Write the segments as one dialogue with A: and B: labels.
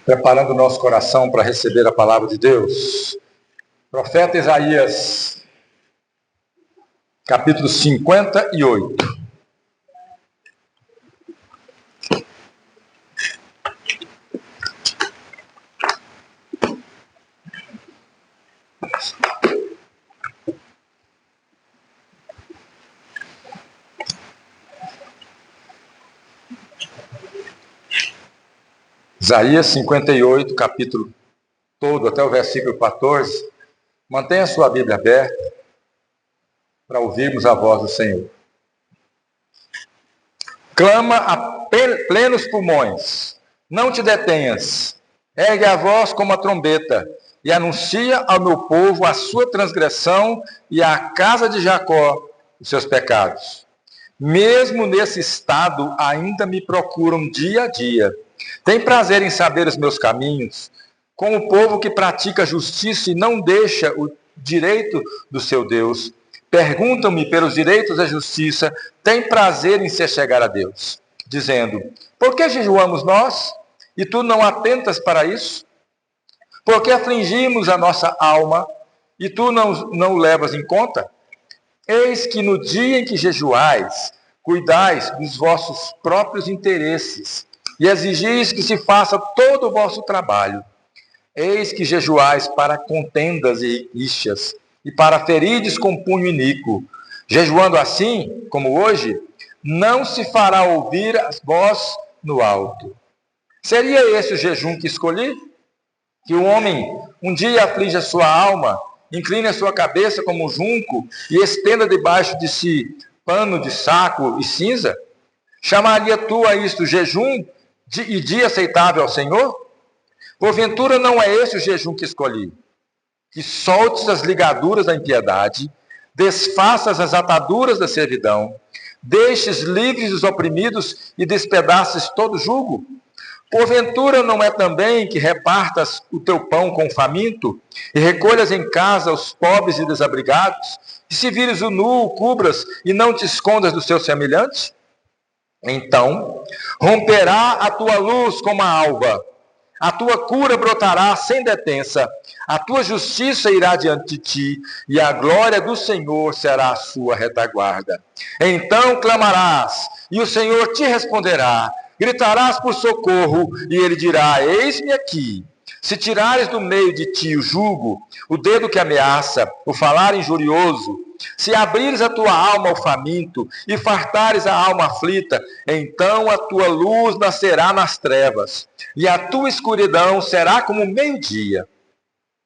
A: Preparando o nosso coração para receber a palavra de Deus. Profeta Isaías, capítulo 58. Isaías 58, capítulo todo, até o versículo 14. Mantenha a sua Bíblia aberta para ouvirmos a voz do Senhor. Clama a plenos pulmões, não te detenhas. Ergue a voz como a trombeta e anuncia ao meu povo a sua transgressão e à casa de Jacó os seus pecados. Mesmo nesse estado, ainda me procuram dia a dia. Tem prazer em saber os meus caminhos, com o povo que pratica justiça e não deixa o direito do seu Deus. Perguntam-me pelos direitos da justiça, tem prazer em se chegar a Deus, dizendo: por que jejuamos nós, e tu não atentas para isso? Por que afligimos a nossa alma, e tu não o levas em conta? Eis que no dia em que jejuais, cuidais dos vossos próprios interesses, e exigis que se faça todo o vosso trabalho. Eis que jejuais para contendas e rixas, e para ferides com punho iníquo. Jejuando assim, como hoje, não se fará ouvir a voz no alto. Seria esse o jejum que escolhi? Que o homem um dia aflige a sua alma, incline a sua cabeça como um junco, e estenda debaixo de si pano de saco e cinza? Chamaria tu a isto jejum e dia aceitável ao Senhor? Porventura não é esse o jejum que escolhi? Que soltes as ligaduras da impiedade, desfaças as ataduras da servidão, deixes livres os oprimidos e despedaces todo jugo? Porventura não é também que repartas o teu pão com o faminto, e recolhas em casa os pobres e desabrigados, e se vires o nu, o cubras, e não te escondas do seu semelhante? Então romperá a tua luz como a alva, a tua cura brotará sem detença, a tua justiça irá diante de ti, e a glória do Senhor será a sua retaguarda. Então clamarás, e o Senhor te responderá, gritarás por socorro, e ele dirá: eis-me aqui. Se tirares do meio de ti o jugo, o dedo que ameaça, o falar injurioso, se abrires a tua alma ao faminto e fartares a alma aflita, então a tua luz nascerá nas trevas, e a tua escuridão será como o meio-dia.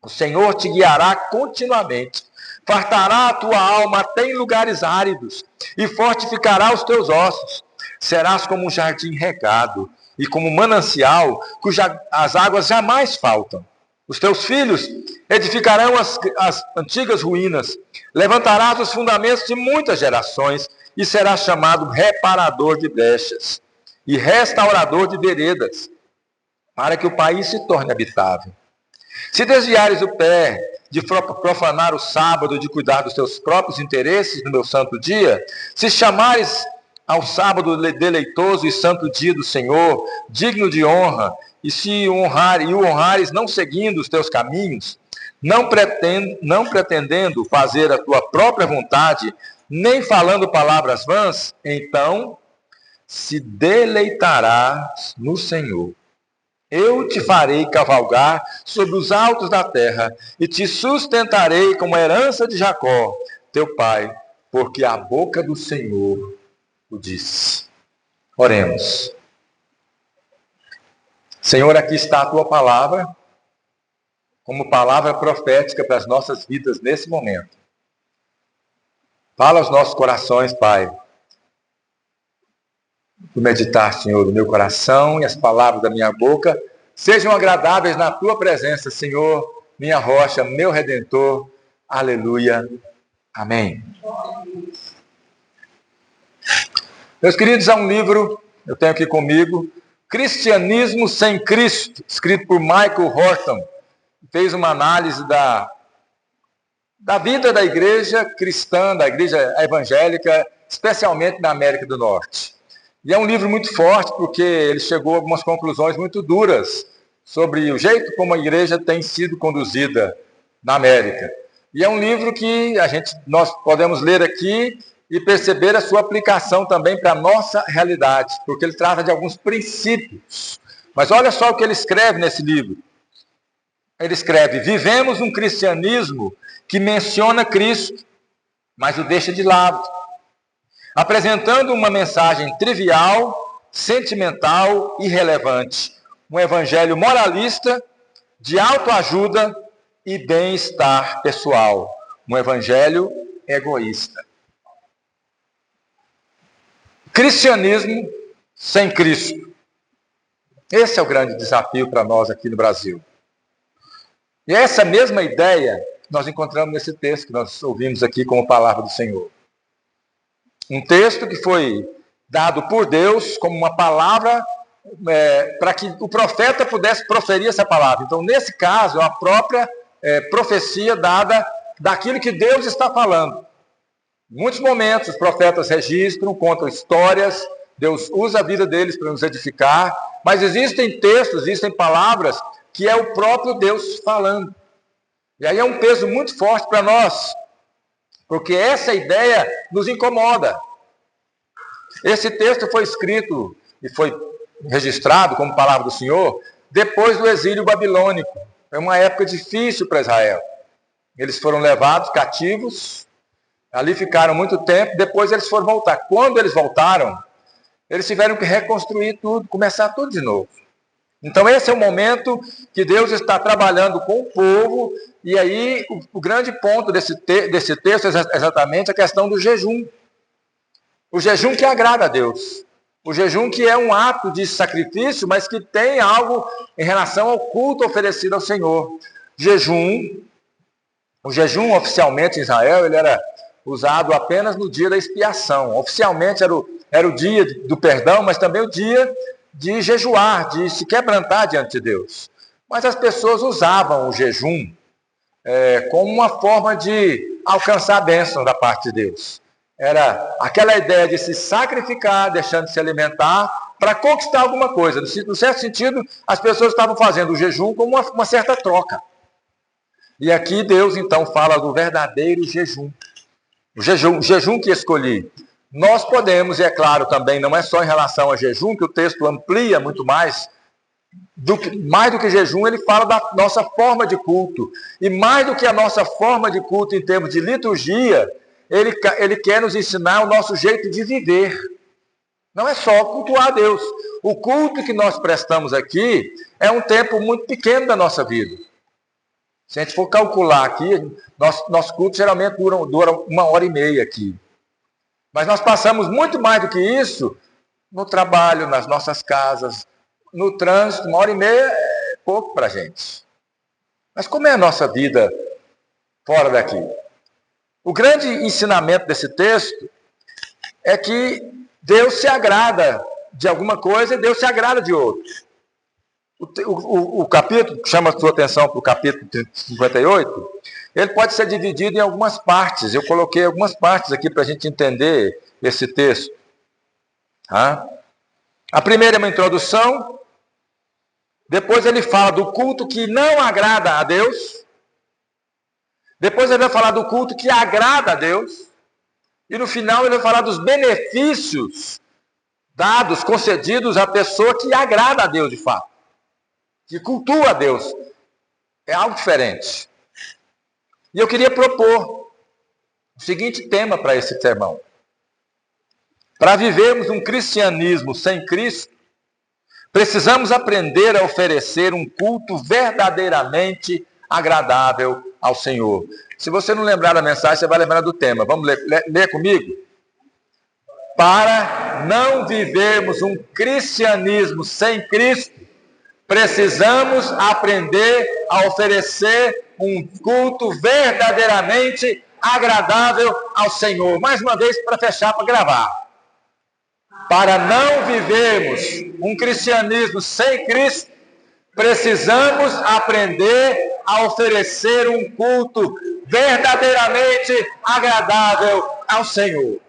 A: O Senhor te guiará continuamente, fartará a tua alma até em lugares áridos, e fortificará os teus ossos. Serás como um jardim regado, e como um manancial, as águas jamais faltam. Os teus filhos edificarão as antigas ruínas, levantarás os fundamentos de muitas gerações, e serás chamado reparador de brechas e restaurador de veredas, para que o país se torne habitável. Se desviares o pé de profanar o sábado, de cuidar dos teus próprios interesses no meu santo dia, se chamares ao sábado deleitoso e santo dia do Senhor, digno de honra, e o honrares não seguindo os teus caminhos, não pretendendo fazer a tua própria vontade, nem falando palavras vãs, então se deleitarás no Senhor. Eu te farei cavalgar sobre os altos da terra, e te sustentarei como a herança de Jacó, teu pai, porque a boca do Senhor o disse. Oremos. Senhor, aqui está a tua palavra, como palavra profética para as nossas vidas nesse momento. Fala aos nossos corações, Pai. Do meditar, Senhor, do meu coração, e as palavras da minha boca sejam agradáveis na tua presença, Senhor, minha rocha, meu redentor. Aleluia. Amém. Meus queridos, há um livro, eu tenho aqui comigo, Cristianismo Sem Cristo, escrito por Michael Horton. Fez uma análise da vida da igreja cristã, da igreja evangélica, especialmente na América do Norte. E é um livro muito forte, porque ele chegou a algumas conclusões muito duras sobre o jeito como a igreja tem sido conduzida na América. E é um livro que nós podemos ler aqui e perceber a sua aplicação também para a nossa realidade, porque ele trata de alguns princípios. Mas olha só o que ele escreve nesse livro. Ele escreve: vivemos um cristianismo que menciona Cristo, mas o deixa de lado, apresentando uma mensagem trivial, sentimental e irrelevante. Um evangelho moralista, de autoajuda e bem-estar pessoal. Um evangelho egoísta. Cristianismo sem Cristo. Esse é o grande desafio para nós aqui no Brasil. E essa mesma ideia nós encontramos nesse texto que nós ouvimos aqui como palavra do Senhor. Um texto que foi dado por Deus como uma palavra para que o profeta pudesse proferir essa palavra. Então, nesse caso, é a própria profecia dada daquilo que Deus está falando. Em muitos momentos, os profetas registram, contam histórias, Deus usa a vida deles para nos edificar, mas existem textos, existem palavras que é o próprio Deus falando. E aí é um peso muito forte para nós, porque essa ideia nos incomoda. Esse texto foi escrito e foi registrado como palavra do Senhor depois do exílio babilônico. É uma época difícil para Israel. Eles foram levados cativos, ali ficaram muito tempo, depois eles foram voltar. Quando eles voltaram, eles tiveram que reconstruir tudo, começar tudo de novo. Então esse é o momento que Deus está trabalhando com o povo, e aí o grande ponto desse texto é exatamente a questão do jejum. O jejum que agrada a Deus. O jejum que é um ato de sacrifício, mas que tem algo em relação ao culto oferecido ao Senhor. O jejum oficialmente em Israel, ele era usado apenas no dia da expiação. Oficialmente era o dia do perdão, mas também o dia de jejuar, de se quebrantar diante de Deus. Mas as pessoas usavam o jejum como uma forma de alcançar a bênção da parte de Deus. Era aquela ideia de se sacrificar, deixando de se alimentar, para conquistar alguma coisa. No certo sentido, as pessoas estavam fazendo o jejum como uma certa troca. E aqui Deus, então, fala do verdadeiro jejum. O jejum que escolhi. Nós podemos, e é claro também, não é só em relação a jejum, que o texto amplia muito mais do que jejum, ele fala da nossa forma de culto. E mais do que a nossa forma de culto em termos de liturgia, ele quer nos ensinar o nosso jeito de viver. Não é só cultuar a Deus. O culto que nós prestamos aqui é um tempo muito pequeno da nossa vida. Se a gente for calcular aqui, nosso culto geralmente dura 1h30 aqui. Mas nós passamos muito mais do que isso no trabalho, nas nossas casas, no trânsito. 1h30 é pouco para a gente. Mas como é a nossa vida fora daqui? O grande ensinamento desse texto é que Deus se agrada de alguma coisa e Deus se agrada de outra. O capítulo, que chama a sua atenção para o capítulo 58, ele pode ser dividido em algumas partes. Eu coloquei algumas partes aqui para a gente entender esse texto. A primeira é uma introdução, depois ele fala do culto que não agrada a Deus, depois ele vai falar do culto que agrada a Deus, e no final ele vai falar dos benefícios dados, concedidos à pessoa que agrada a Deus de fato, que cultua a Deus. É algo diferente. E eu queria propor o seguinte tema para esse sermão. Para vivermos um cristianismo sem Cristo, precisamos aprender a oferecer um culto verdadeiramente agradável ao Senhor. Se você não lembrar da mensagem, você vai lembrar do tema. Vamos ler comigo? Para não vivermos um cristianismo sem Cristo, precisamos aprender a oferecer um culto verdadeiramente agradável ao Senhor. Mais uma vez, para fechar, para gravar. Para não vivermos um cristianismo sem Cristo, precisamos aprender a oferecer um culto verdadeiramente agradável ao Senhor.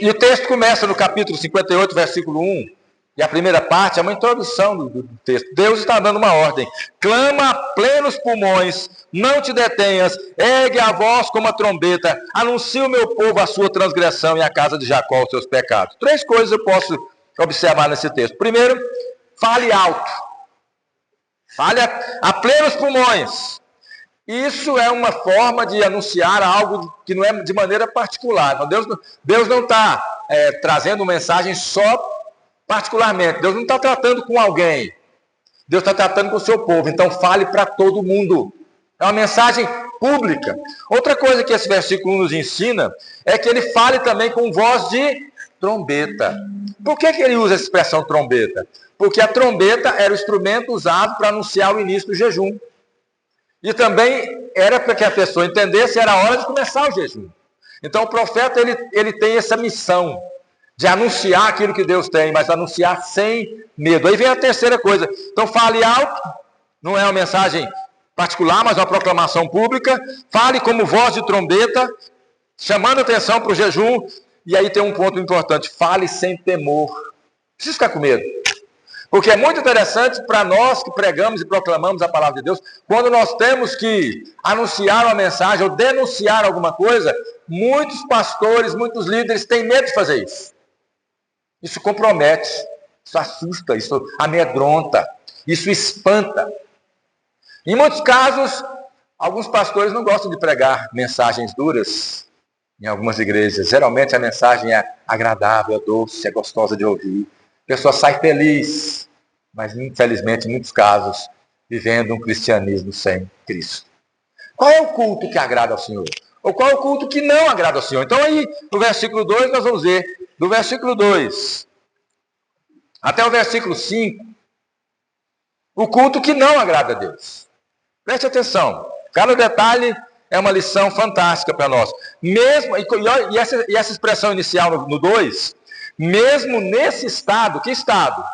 A: E o texto começa no capítulo 58, versículo 1, E a primeira parte é uma introdução do texto. Deus está dando uma ordem. Clama a plenos pulmões, não te detenhas, ergue a voz como a trombeta, anuncia o meu povo a sua transgressão e a casa de Jacó os seus pecados. 3 coisas eu posso observar nesse texto. Primeiro, fale alto. Fale a plenos pulmões. Isso é uma forma de anunciar algo que não é de maneira particular. Então, Deus não está trazendo mensagem só particularmente. Deus não está tratando com alguém. Deus está tratando com o seu povo. Então fale para todo mundo. É uma mensagem pública. Outra coisa que esse versículo nos ensina é que ele fale também com voz de trombeta. Por que ele usa essa expressão trombeta? Porque a trombeta era o instrumento usado para anunciar o início do jejum. E também era para que a pessoa entendesse que era a hora de começar o jejum. Então o profeta ele tem essa missão de anunciar aquilo que Deus tem, mas anunciar sem medo. Aí vem a terceira coisa. Então fale alto, não é uma mensagem particular, mas uma proclamação pública. Fale como voz de trombeta, chamando atenção para o jejum. E aí tem um ponto importante, fale sem temor. Não precisa ficar com medo. Porque é muito interessante para nós que pregamos e proclamamos a palavra de Deus, quando nós temos que anunciar uma mensagem ou denunciar alguma coisa, muitos pastores, muitos líderes têm medo de fazer isso. Isso compromete, isso assusta, isso amedronta, isso espanta. Em muitos casos, alguns pastores não gostam de pregar mensagens duras em algumas igrejas. Geralmente a mensagem é agradável, é doce, é gostosa de ouvir. A pessoa sai feliz, mas infelizmente, em muitos casos, vivendo um cristianismo sem Cristo. Qual é o culto que agrada ao Senhor? Ou qual é o culto que não agrada ao Senhor? Então aí, no versículo 2, nós vamos ver, do versículo 2 até o versículo 5, o culto que não agrada a Deus. Preste atenção, cada detalhe é uma lição fantástica para nós. Mesmo, e essa expressão inicial no 2, mesmo nesse estado, que estado?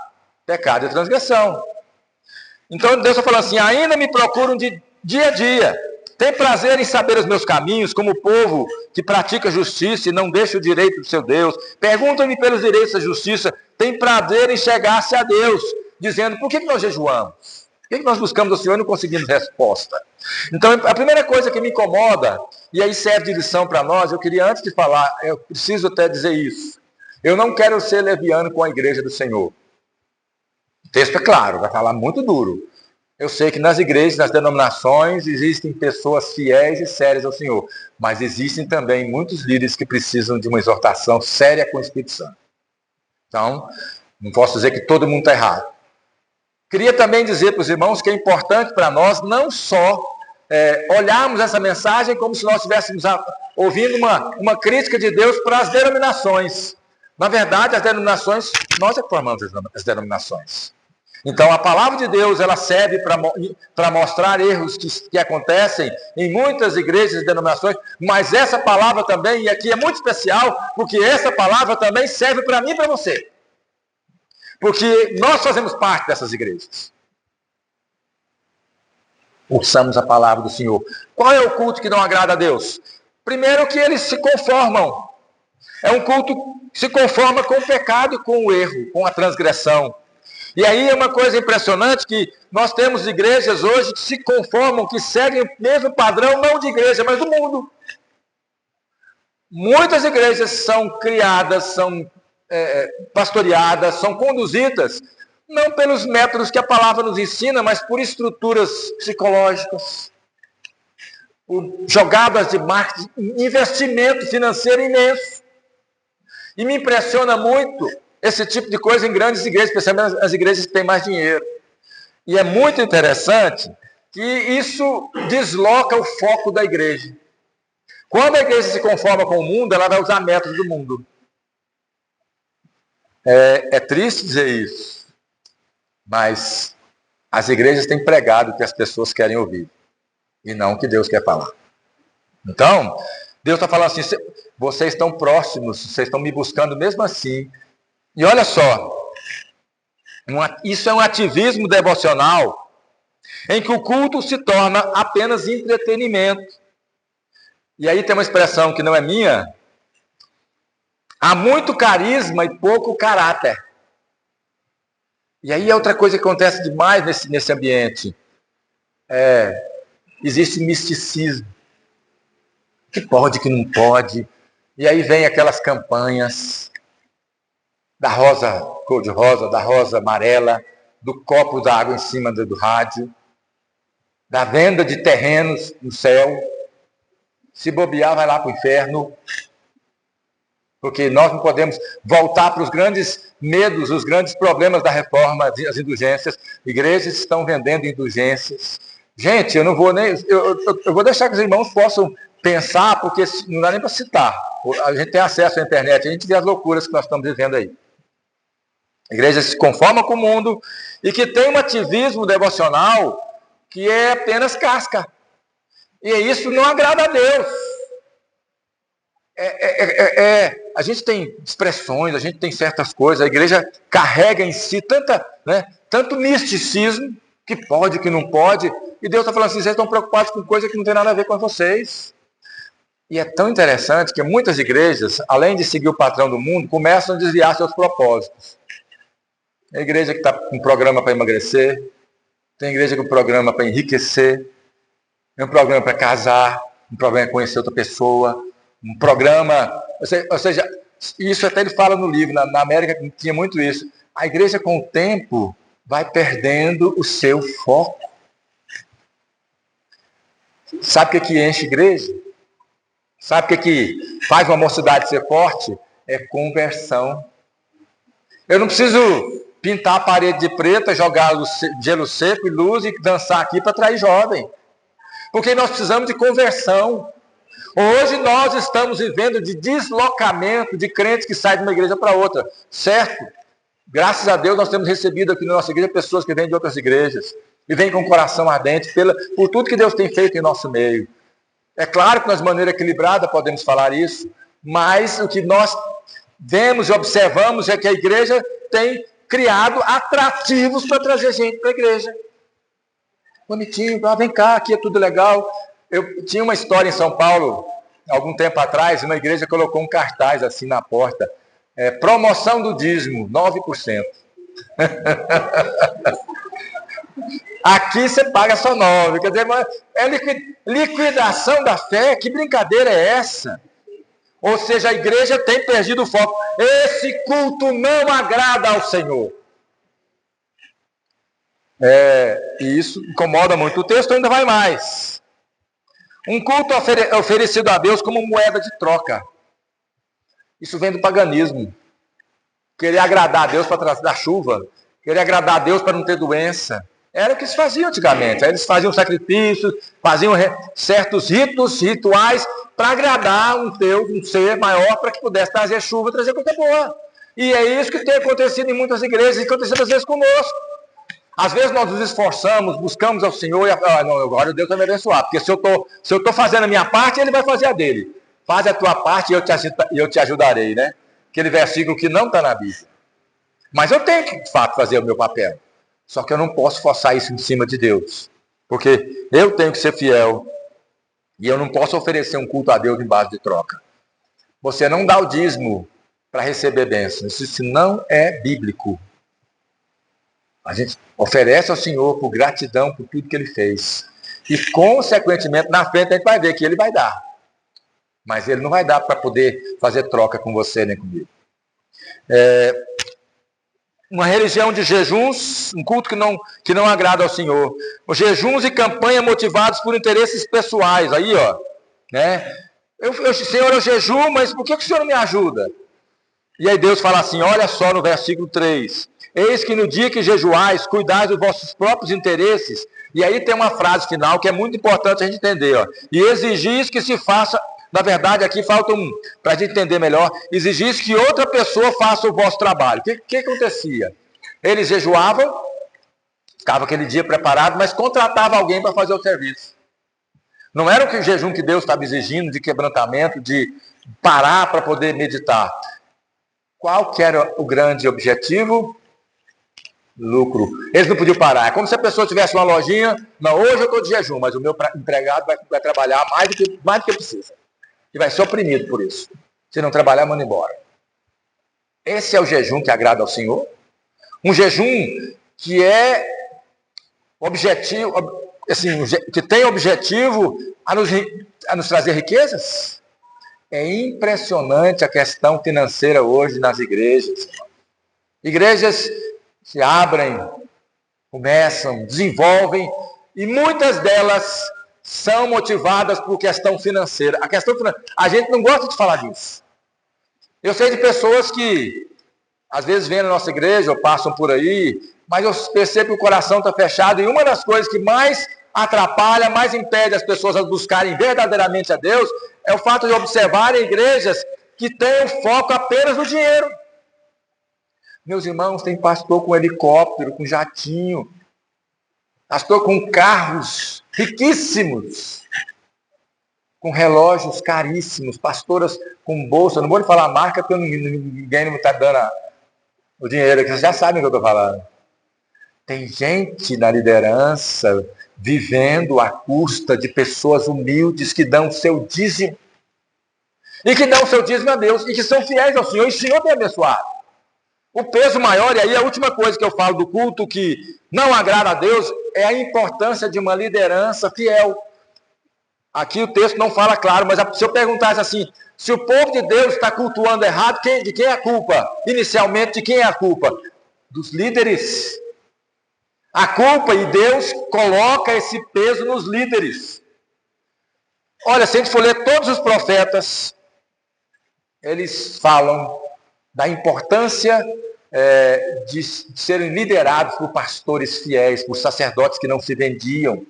A: Pecado e transgressão. Então Deus está falando assim, ainda me procuram de dia a dia, tem prazer em saber os meus caminhos, como o povo que pratica justiça e não deixa o direito do seu Deus. Perguntam-me pelos direitos da justiça, tem prazer em chegar-se a Deus, dizendo, por que nós jejuamos? Por que nós buscamos o Senhor e não conseguimos resposta? Então, a primeira coisa que me incomoda, e aí serve de lição para nós, eu queria antes de falar, eu preciso até dizer isso. Eu não quero ser leviano com a igreja do Senhor. O texto é claro, vai falar muito duro. Eu sei que nas igrejas, nas denominações, existem pessoas fiéis e sérias ao Senhor. Mas existem também muitos líderes que precisam de uma exortação séria com o Espírito Santo. Então, não posso dizer que todo mundo está errado. Queria também dizer para os irmãos que é importante para nós não só olharmos essa mensagem como se nós estivéssemos ouvindo uma crítica de Deus para as denominações. Na verdade, as denominações, nós é que formamos as denominações. Então, a palavra de Deus, ela serve para mostrar erros que acontecem em muitas igrejas e denominações, mas essa palavra também, e aqui é muito especial, porque essa palavra também serve para mim e para você. Porque nós fazemos parte dessas igrejas. Ouçamos a palavra do Senhor. Qual é o culto que não agrada a Deus? Primeiro que eles se conformam. É um culto que se conforma com o pecado e com o erro, com a transgressão. E aí é uma coisa impressionante que nós temos igrejas hoje que se conformam, que seguem o mesmo padrão, não de igreja, mas do mundo. Muitas igrejas são criadas, são pastoreadas, são conduzidas, não pelos métodos que a palavra nos ensina, mas por estruturas psicológicas, por jogadas de marketing, investimento financeiro imenso. E me impressiona muito esse tipo de coisa em grandes igrejas, especialmente as igrejas que têm mais dinheiro. E é muito interessante que isso desloca o foco da igreja. Quando a igreja se conforma com o mundo, ela vai usar métodos do mundo. É triste dizer isso, mas as igrejas têm pregado o que as pessoas querem ouvir, e não o que Deus quer falar. Então, Deus está falando assim, vocês estão próximos, vocês estão me buscando mesmo assim. E olha só, isso é um ativismo devocional em que o culto se torna apenas entretenimento. E aí tem uma expressão que não é minha. Há muito carisma e pouco caráter. E aí outra coisa que acontece demais nesse ambiente. Existe misticismo. Que pode, que não pode. E aí vem aquelas campanhas da rosa cor-de-rosa, da rosa amarela, do copo d'água em cima do rádio, da venda de terrenos no céu. Se bobear, vai lá para o inferno. Porque nós não podemos voltar para os grandes medos, os grandes problemas da reforma, as indulgências. Igrejas estão vendendo indulgências. Gente, eu não vou nem... Eu vou deixar que os irmãos possam pensar, porque não dá nem para citar. A gente tem acesso à internet, a gente vê as loucuras que nós estamos vivendo aí. A igreja se conforma com o mundo e que tem um ativismo devocional que é apenas casca. E isso não agrada a Deus. A gente tem expressões, a gente tem certas coisas, a igreja carrega em si tanto misticismo, que pode, que não pode, e Deus está falando assim, vocês estão preocupados com coisa que não tem nada a ver com vocês. E é tão interessante que muitas igrejas, além de seguir o padrão do mundo, começam a desviar seus propósitos. Tem igreja que está com um programa para emagrecer, tem igreja com um programa para enriquecer, tem um programa para casar, um programa para conhecer outra pessoa, um programa... Ou seja, isso até ele fala no livro, na América tinha muito isso. A igreja, com o tempo, vai perdendo o seu foco. Sabe o que enche a igreja? Sabe o que faz uma mocidade ser forte? É conversão. Eu não preciso pintar a parede de preta, jogar gelo seco e luz e dançar aqui para atrair jovem. Porque nós precisamos de conversão. Hoje nós estamos vivendo de deslocamento de crentes que saem de uma igreja para outra. Certo? Graças a Deus nós temos recebido aqui na nossa igreja pessoas que vêm de outras igrejas. E vêm com o coração ardente por tudo que Deus tem feito em nosso meio. É claro que nós de maneira equilibrada podemos falar isso, mas o que nós vemos e observamos é que a igreja tem criado atrativos para trazer gente para a igreja. Bonitinho, vem cá, aqui é tudo legal. Eu tinha uma história em São Paulo, algum tempo atrás, uma igreja colocou um cartaz assim na porta, promoção do dízimo, 9%. Aqui você paga só 9%, quer dizer, é liquidação da fé, que brincadeira é essa? Ou seja, a igreja tem perdido o foco. Esse culto não agrada ao Senhor. E isso incomoda muito. O texto ainda vai mais. Um culto oferecido a Deus como moeda de troca. Isso vem do paganismo. Querer agradar a Deus para dar chuva. Querer agradar a Deus para não ter doença. Era o que se fazia antigamente. Aí eles faziam sacrifícios, faziam certos rituais para agradar um ser maior para que pudesse trazer chuva, trazer coisa boa. E é isso que tem acontecido em muitas igrejas e acontecido às vezes conosco. Às vezes nós nos esforçamos, buscamos ao Senhor e agora Deus vai me abençoar. Porque se eu estou fazendo a minha parte, Ele vai fazer a dele. Faz a tua parte e eu te ajudarei, né? Aquele versículo que não está na Bíblia. Mas eu tenho que, de fato, fazer o meu papel. Só que eu não posso forçar isso em cima de Deus. Porque eu tenho que ser fiel. E eu não posso oferecer um culto a Deus em base de troca. Você não dá o dízimo para receber bênçãos. Isso não é bíblico. A gente oferece ao Senhor por gratidão por tudo que Ele fez. E, consequentemente, na frente a gente vai ver que Ele vai dar. Mas Ele não vai dar para poder fazer troca com você nem comigo. Uma religião de jejuns, um culto que não agrada ao Senhor. Os jejuns e campanha motivados por interesses pessoais. Aí, ó. Né? Senhor, eu jejuo, mas por que o Senhor não me ajuda? E aí Deus fala assim, olha só no versículo 3. Eis que no dia que jejuais, cuidais dos vossos próprios interesses. E aí tem uma frase final que é muito importante a gente entender. Ó. E exigis que se faça, na verdade aqui falta para a gente entender melhor, exigis que outra pessoa faça o vosso trabalho. O que acontecia? Eles jejuavam, ficava aquele dia preparado, mas contratava alguém para fazer o serviço. Não era o jejum que Deus estava exigindo, de quebrantamento, de parar para poder meditar. Qual que era o grande objetivo? Lucro. Eles não podiam parar. É como se a pessoa tivesse uma lojinha. Não, hoje eu estou de jejum, mas o meu empregado vai trabalhar mais do que precisa. E vai ser oprimido por isso. Se não trabalhar, manda embora. Esse é o jejum que agrada ao Senhor? Um jejum que é objetivo, assim, que tem objetivo a nos trazer riquezas. É impressionante a questão financeira hoje nas igrejas. Igrejas se abrem, começam, desenvolvem, e muitas delas são motivadas por questão financeira. A gente não gosta de falar disso. Eu sei de pessoas que, às vezes, vêm na nossa igreja ou passam por aí, mas eu percebo que o coração está fechado, e uma das coisas que mais atrapalha, mais impede as pessoas a buscarem verdadeiramente a Deus, é o fato de observarem igrejas que têm o foco apenas no dinheiro. Meus irmãos, tem pastor com helicóptero, com jatinho, pastor com carros riquíssimos, com relógios caríssimos, pastoras com bolsa, não vou lhe falar a marca, porque ninguém não está dando o dinheiro, que vocês já sabem o que eu estou falando. Tem gente na liderança vivendo à custa de pessoas humildes que dão o seu dízimo. E que dão o seu dízimo a Deus, e que são fiéis ao Senhor, e o Senhor tem abençoado. O peso maior, e aí a última coisa que eu falo do culto que não agrada a Deus, é a importância de uma liderança fiel. Aqui o texto não fala claro, mas se eu perguntasse assim, se o povo de Deus está cultuando errado, de quem é a culpa? Inicialmente, de quem é a culpa? Dos líderes. A culpa, e Deus coloca esse peso nos líderes. Olha, se a gente for ler todos os profetas, eles falam da importância de serem liderados por pastores fiéis, por sacerdotes que não se vendiam.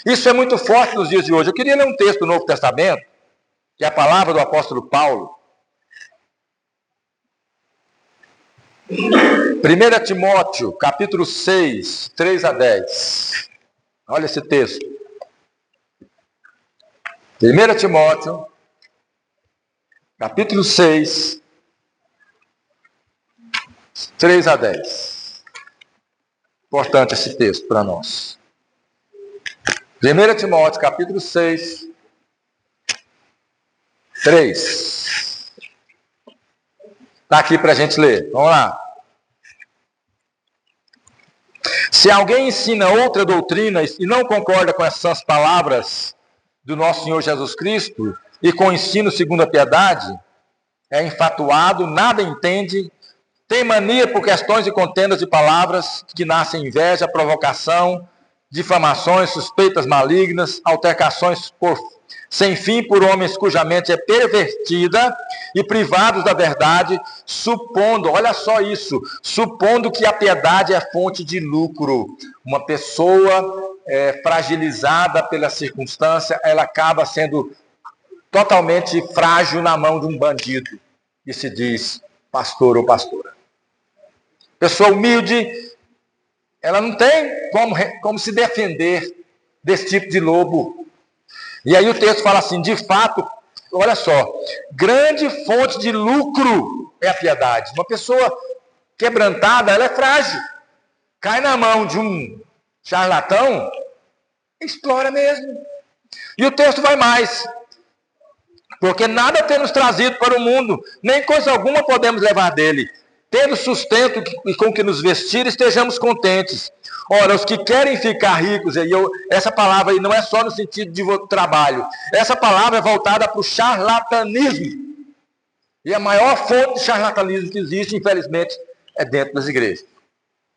A: Isso é muito forte nos dias de hoje. Eu queria ler um texto do Novo Testamento, que é a palavra do apóstolo Paulo. 1 Timóteo, capítulo 6, 3 a 10. Olha esse texto. 1 Timóteo, capítulo 6, 3 a 10. Importante esse texto para nós. 1 Timóteo, capítulo 6, 3. Está aqui para a gente ler. Vamos lá. Se alguém ensina outra doutrina e não concorda com essas palavras do nosso Senhor Jesus Cristo e com o ensino segundo a piedade, é infatuado, nada entende, tem mania por questões e contendas de palavras que nascem inveja, provocação, difamações, suspeitas malignas, altercações sem fim por homens cuja mente é pervertida e privados da verdade, supondo, olha só isso, supondo que a piedade é fonte de lucro. Uma pessoa fragilizada pela circunstância, ela acaba sendo totalmente frágil na mão de um bandido, que se diz pastor ou pastora. Pessoa humilde, ela não tem como se defender desse tipo de lobo. E aí o texto fala assim, de fato, olha só, grande fonte de lucro é a piedade. Uma pessoa quebrantada, ela é frágil. Cai na mão de um charlatão, explora mesmo. E o texto vai mais. Porque nada temos trazido para o mundo, nem coisa alguma podemos levar dele. Tendo sustento e com que nos vestir, estejamos contentes. Ora, os que querem ficar ricos, essa palavra aí não é só no sentido de trabalho, essa palavra é voltada para o charlatanismo. E a maior fonte de charlatanismo que existe, infelizmente, é dentro das igrejas.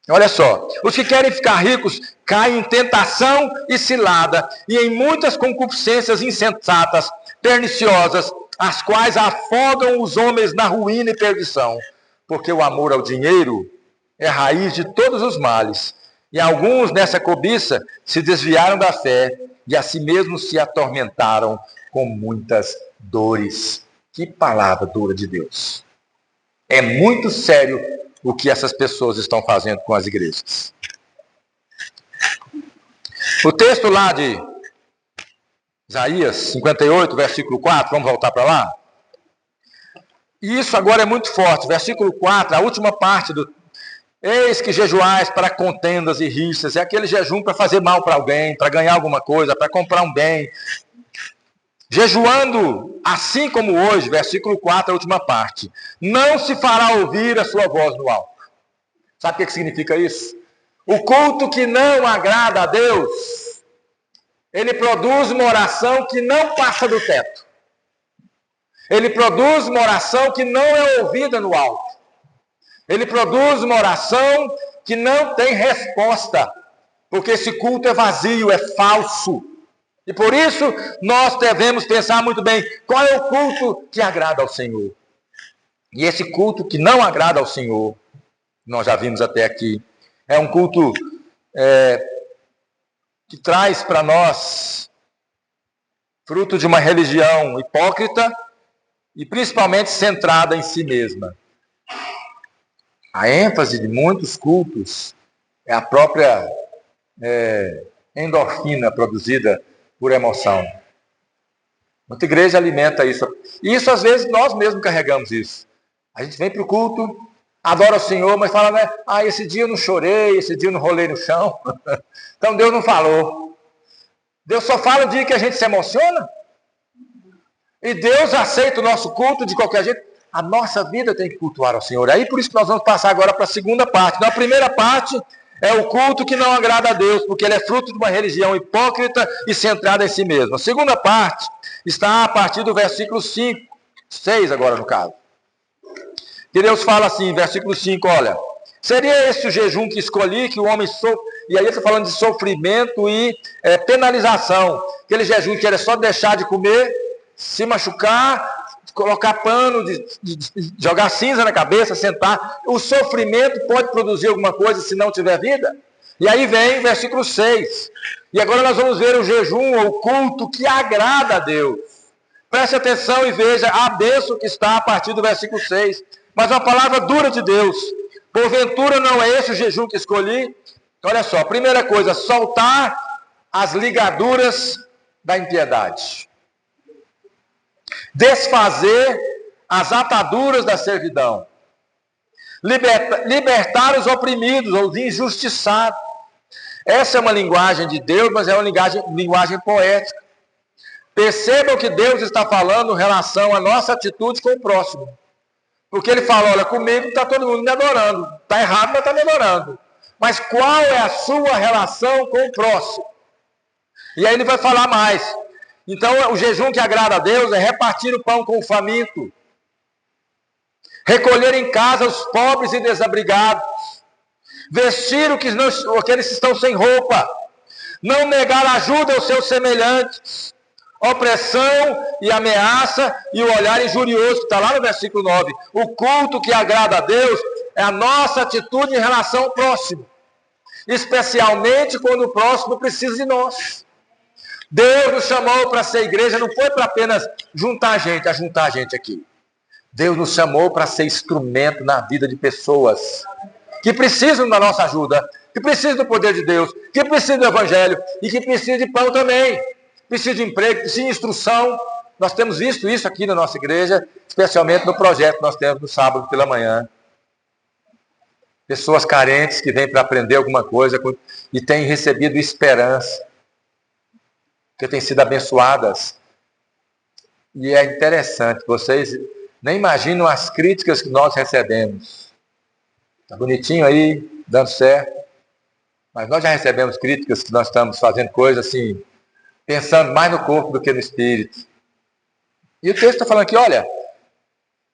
A: Olha só, os que querem ficar ricos caem em tentação e cilada, e em muitas concupiscências insensatas, perniciosas, as quais afogam os homens na ruína e perdição. Porque o amor ao dinheiro é a raiz de todos os males. E alguns nessa cobiça se desviaram da fé e a si mesmos se atormentaram com muitas dores. Que palavra dura de Deus. É muito sério o que essas pessoas estão fazendo com as igrejas. O texto lá de Isaías 58, versículo 4, vamos voltar para lá? E isso agora é muito forte. Versículo 4, a última parte do... Eis que jejuais para contendas e rixas. É aquele jejum para fazer mal para alguém, para ganhar alguma coisa, para comprar um bem. Jejuando, assim como hoje, versículo 4, a última parte. Não se fará ouvir a sua voz no alto. Sabe o que significa isso? O culto que não agrada a Deus, ele produz uma oração que não passa do teto. Ele produz uma oração que não é ouvida no alto. Ele produz uma oração que não tem resposta, porque esse culto é vazio, é falso. E por isso nós devemos pensar muito bem, qual é o culto que agrada ao Senhor? E esse culto que não agrada ao Senhor, nós já vimos até aqui, é um culto que traz para nós fruto de uma religião hipócrita e principalmente centrada em si mesma. A ênfase de muitos cultos é a própria endorfina produzida por emoção. Muita igreja alimenta isso. E isso, às vezes, nós mesmos carregamos isso. A gente vem para o culto, adora o Senhor, mas fala, né? Esse dia eu não chorei, esse dia eu não rolei no chão. Então Deus não falou. Deus só fala o dia que a gente se emociona. E Deus aceita o nosso culto de qualquer jeito. A nossa vida tem que cultuar ao Senhor. Aí por isso que nós vamos passar agora para a segunda parte. Na primeira parte é o culto que não agrada a Deus, porque ele é fruto de uma religião hipócrita e centrada em si mesmo. A segunda parte está a partir do versículo 5, 6 agora no caso. Que Deus fala assim, versículo 5, olha, seria esse o jejum que escolhi, que o homem sofre, e aí ele está falando de sofrimento e penalização. Aquele jejum que era só deixar de comer, se machucar, colocar pano, jogar cinza na cabeça, sentar. O sofrimento pode produzir alguma coisa se não tiver vida? E aí vem o versículo 6. E agora nós vamos ver o jejum ou o culto que agrada a Deus. Preste atenção e veja a bênção que está a partir do versículo 6. Mas uma palavra dura de Deus. Porventura não é esse o jejum que escolhi? Olha só, primeira coisa, soltar as ligaduras da impiedade. Desfazer as ataduras da servidão. Libertar os oprimidos, os injustiçados. Essa é uma linguagem de Deus, mas é uma linguagem poética. Percebam que Deus está falando em relação à nossa atitude com o próximo. Porque ele fala, olha, comigo está todo mundo me adorando. Está errado, mas está me adorando. Mas qual é a sua relação com o próximo? E aí ele vai falar mais. Então, o jejum que agrada a Deus é repartir o pão com o faminto. Recolher em casa os pobres e desabrigados. Vestir aqueles que estão sem roupa. Não negar ajuda aos seus semelhantes. Opressão e ameaça e o olhar injurioso, que está lá no versículo 9. O culto que agrada a Deus é a nossa atitude em relação ao próximo. Especialmente quando o próximo precisa de nós. Deus nos chamou para ser igreja, não foi para apenas juntar gente aqui. Deus nos chamou para ser instrumento na vida de pessoas que precisam da nossa ajuda, que precisam do poder de Deus, que precisam do Evangelho e que precisam de pão também. Precisam de emprego, precisam de instrução. Nós temos visto isso aqui na nossa igreja, especialmente no projeto que nós temos no sábado pela manhã. Pessoas carentes que vêm para aprender alguma coisa e têm recebido esperança, que têm sido abençoadas. E é interessante, vocês nem imaginam as críticas que nós recebemos. Está bonitinho aí, dando certo. Mas nós já recebemos críticas que nós estamos fazendo coisas assim, pensando mais no corpo do que no espírito. E o texto está falando aqui, olha,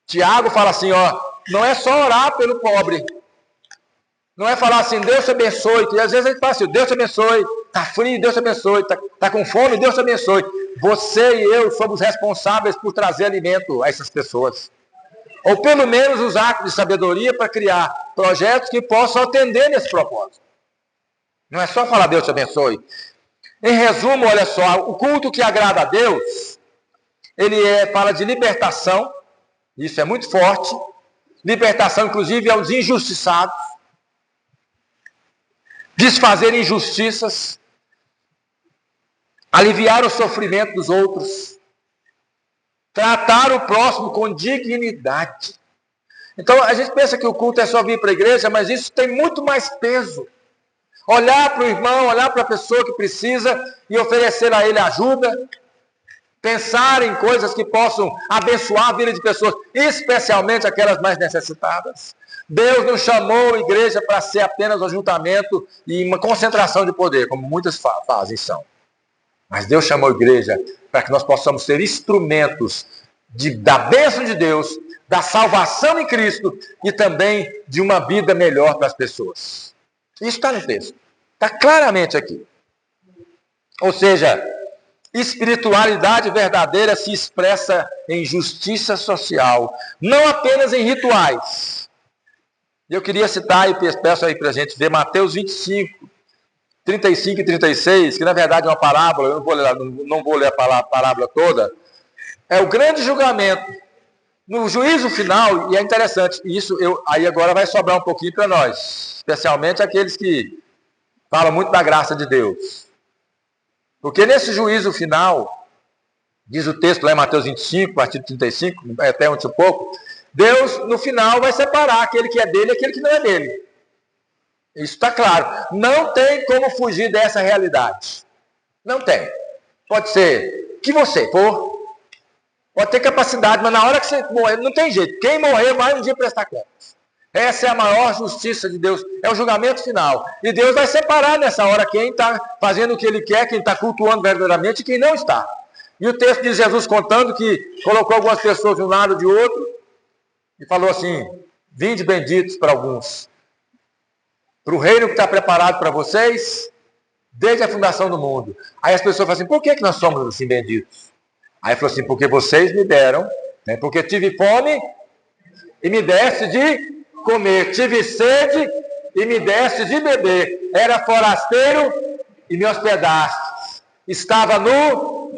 A: Tiago fala assim, ó, não é só orar pelo pobre. Não é falar assim, Deus te abençoe. E às vezes a gente fala assim, Deus te abençoe. Está frio, Deus te abençoe. Está com fome, Deus te abençoe. Você e eu somos responsáveis por trazer alimento a essas pessoas. Ou pelo menos usar atos de sabedoria para criar projetos que possam atender nesse propósito. Não é só falar Deus te abençoe. Em resumo, olha só, o culto que agrada a Deus, ele fala de libertação, isso é muito forte, libertação inclusive aos injustiçados, desfazer injustiças, aliviar o sofrimento dos outros, tratar o próximo com dignidade. Então a gente pensa que o culto é só vir para a igreja, mas isso tem muito mais peso. Olhar para o irmão, olhar para a pessoa que precisa e oferecer a ele ajuda. Pensar em coisas que possam abençoar a vida de pessoas, especialmente aquelas mais necessitadas. Deus não chamou a igreja para ser apenas um ajuntamento e uma concentração de poder, como muitas fazem são. Mas Deus chamou a igreja para que nós possamos ser instrumentos da bênção de Deus, da salvação em Cristo e também de uma vida melhor para as pessoas. Isso está no texto. Está claramente aqui. Ou seja, espiritualidade verdadeira se expressa em justiça social, não apenas em rituais. Eu queria citar e peço aí para a gente ver Mateus 25, 35 e 36, que na verdade é uma parábola, eu não vou ler a parábola toda. É o grande julgamento. No juízo final, e é interessante, isso aí agora vai sobrar um pouquinho para nós, especialmente aqueles que falam muito da graça de Deus. Porque nesse juízo final, diz o texto lá em Mateus 25, a partir de 35, até um pouco, Deus no final vai separar aquele que é dele e aquele que não é dele. Isso está claro. Não tem como fugir dessa realidade. Não tem. Pode ser que você for, pode ter capacidade, mas na hora que você morrer, não tem jeito. Quem morrer vai um dia prestar contas. Essa é a maior justiça de Deus. É o julgamento final. E Deus vai separar nessa hora quem está fazendo o que Ele quer, quem está cultuando verdadeiramente e quem não está. E o texto de Jesus contando que colocou algumas pessoas de um lado e de outro e falou assim, vinde benditos para alguns. Para o reino que está preparado para vocês desde a fundação do mundo. Aí as pessoas falam assim, por que nós somos assim benditos? Aí falou assim, porque vocês me deram, né? Porque tive fome e me deste de comer, tive sede e me deste de beber, era forasteiro e me hospedaste, estava nu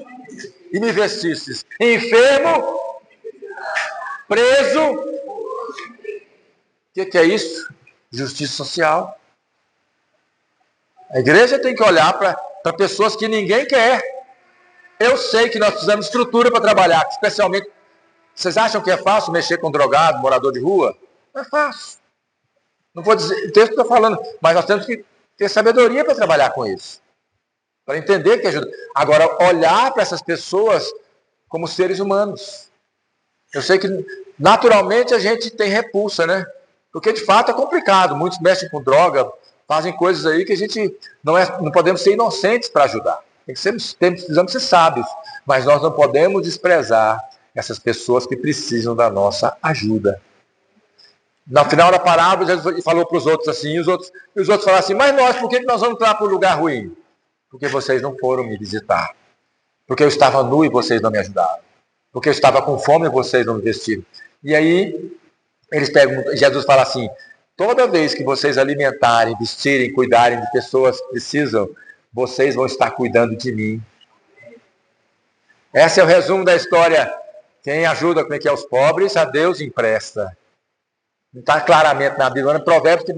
A: e me vestistes, enfermo, preso. O que é isso? Justiça social. A igreja tem que olhar para pessoas que ninguém quer. Eu sei que nós precisamos de estrutura para trabalhar, especialmente. Vocês acham que é fácil mexer com drogado, morador de rua? Não é fácil. Não vou dizer, o texto está falando, mas nós temos que ter sabedoria para trabalhar com isso. Para entender que ajuda. Agora, olhar para essas pessoas como seres humanos. Eu sei que naturalmente a gente tem repulsa, né? Porque de fato é complicado. Muitos mexem com droga, fazem coisas aí que a gente não podemos ser inocentes para ajudar. Precisamos ser sábios, mas nós não podemos desprezar essas pessoas que precisam da nossa ajuda. No final da parábola, Jesus falou para os outros assim, e os outros falaram assim, mas nós, por que nós vamos entrar para um lugar ruim? Porque vocês não foram me visitar. Porque eu estava nu e vocês não me ajudaram. Porque eu estava com fome e vocês não me vestiram. E aí, Jesus fala assim, toda vez que vocês alimentarem, vestirem, cuidarem de pessoas que precisam, vocês vão estar cuidando de mim. Esse é o resumo da história. Quem ajuda como é que é os pobres, a Deus empresta. Não está claramente na Bíblia, mas no Provérbios